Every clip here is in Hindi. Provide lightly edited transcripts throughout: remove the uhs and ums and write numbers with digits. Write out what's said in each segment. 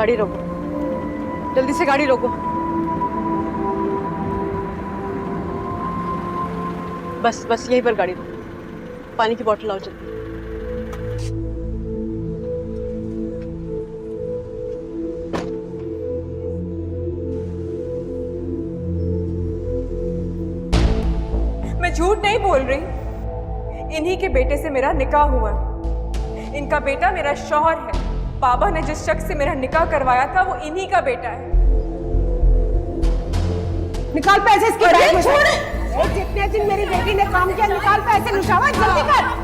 गाड़ी रोको, जल्दी से गाड़ी रोको। बस बस यहीं पर गाड़ी रोको। पानी की बोतल लाओ जल्दी। मैं झूठ नहीं बोल रही। इन्हीं के बेटे से मेरा निकाह हुआ। इनका बेटा मेरा शौहर है। बाबा ने जिस शख्स से मेरा निकाह करवाया था वो इन्हीं का बेटा है। निकाल पैसे इसके बैग में से। जितने दिन मेरी बेटी ने काम किया, निकाल पैसे। नुशावा जल्दी कर।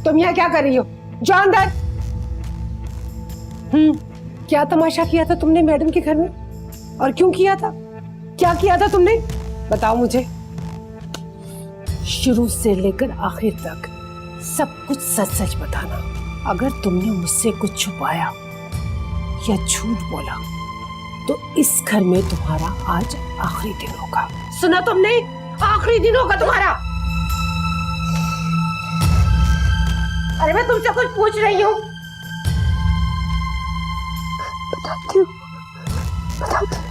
तुम यहाँ क्या कर रही हो? जाओ अंदर। क्या तमाशा किया था तुमने मैडम के घर में, और क्यों किया था? क्या किया था तुमने? बताओ मुझे। शुरू से लेकर आखिर तक सब कुछ सच सच बताना। अगर तुमने मुझसे कुछ छुपाया या झूठ बोला तो इस घर में तुम्हारा आज आखिरी दिन होगा। सुना तुमने? आखिरी दिन होगा तुम्हारा। अरे मैं तुमसे कुछ पूछ रही हूँ। बताती हूँ, बताती हूँ।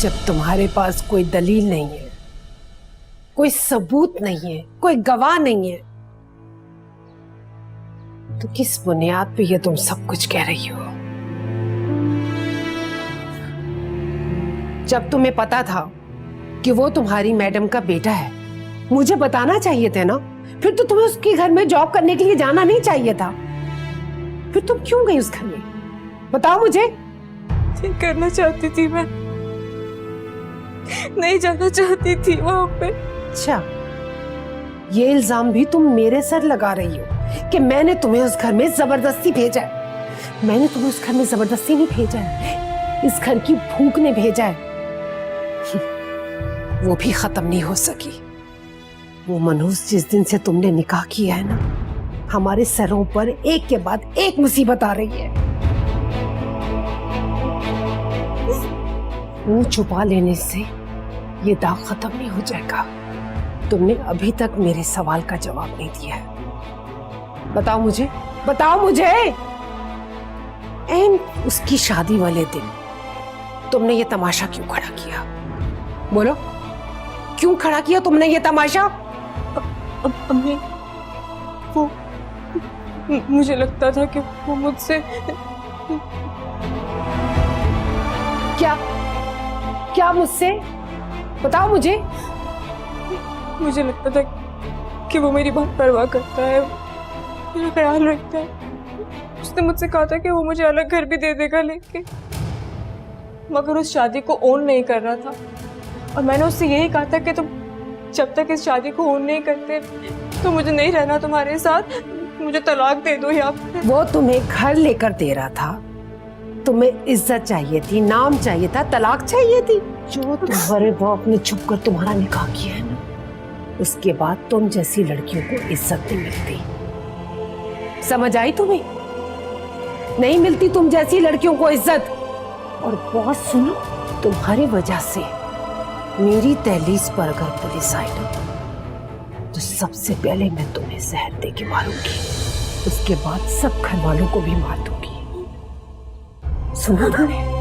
जब तुम्हारे पास कोई दलील नहीं है, कोई सबूत नहीं है, कोई गवाह नहीं है, तो किस बुनियाद पे ये तुम सब कुछ कह रही हो? जब तुम्हें पता था कि वो तुम्हारी मैडम का बेटा है, मुझे बताना चाहिए थे ना। फिर तो तुम्हें उसके घर में जॉब करने के लिए जाना नहीं चाहिए था। फिर तुम क्यों गई उस घर में? बताओ मुझे। ठीक करना चाहती थी मैं, नहीं जाना चाहती थी वहां पे। अच्छा, ये इल्जाम भी तुम मेरे सर लगा रही हो कि मैंने तुम्हें उस घर में जबरदस्ती भेजा है। मैंने तुम्हें उस घर में जबरदस्ती नहीं भेजा है, इस घर की भूख ने भेजा है। वो भी खत्म नहीं हो सकी। वो मनहूस जिस दिन से तुमने निकाह किया है ना, हमारे सरों पर एक के बाद एक मुसीबत आ रही है। मुंह छुपा लेने से ये दाग खत्म नहीं हो जाएगा। तुमने अभी तक मेरे सवाल का जवाब नहीं दिया है। बताओ मुझे, बताओ मुझे। एंड उसकी शादी वाले दिन तुमने ये तमाशा क्यों खड़ा किया? बोलो, क्यों खड़ा किया तुमने ये तमाशा? अम्मी, वो मुझे लगता था कि वो मुझसे क्या मुझसे? बताओ मुझे। मुझे लगता था कि वो मेरी बहुत परवाह करता है, मेरा ख्याल रखता है। उसने मुझसे कहा था कि वो मुझे अलग घर भी दे देगा लेके, मगर उस शादी को ओन नहीं कर रहा था। और मैंने उससे यही कहा था कि तुम जब तक इस शादी को ओन नहीं करते तो मुझे नहीं रहना तुम्हारे साथ, मुझे तलाक दे दो। या वो तुम्हें घर लेकर दे रहा था, तुम्हें इज्जत चाहिए थी, नाम चाहिए था, तलाक चाहिए थी। जो तुम्हारे बाप ने छुप कर तुम्हारा निकाह किया है ना, उसके बाद तुम जैसी लड़कियों को इज्जत नहीं मिलती। समझ आई तुम्हें? नहीं मिलती तुम जैसी लड़कियों को इज्जत। और बहुत सुनो, तुम्हारी वजह से मेरी दहलीज पर अगर पुलिस आई ना, तो सबसे पहले मैं तुम्हें जहर दे के मारूंगी, उसके बाद सब घर वालों को भी मार दूंगी। सुना तुमने?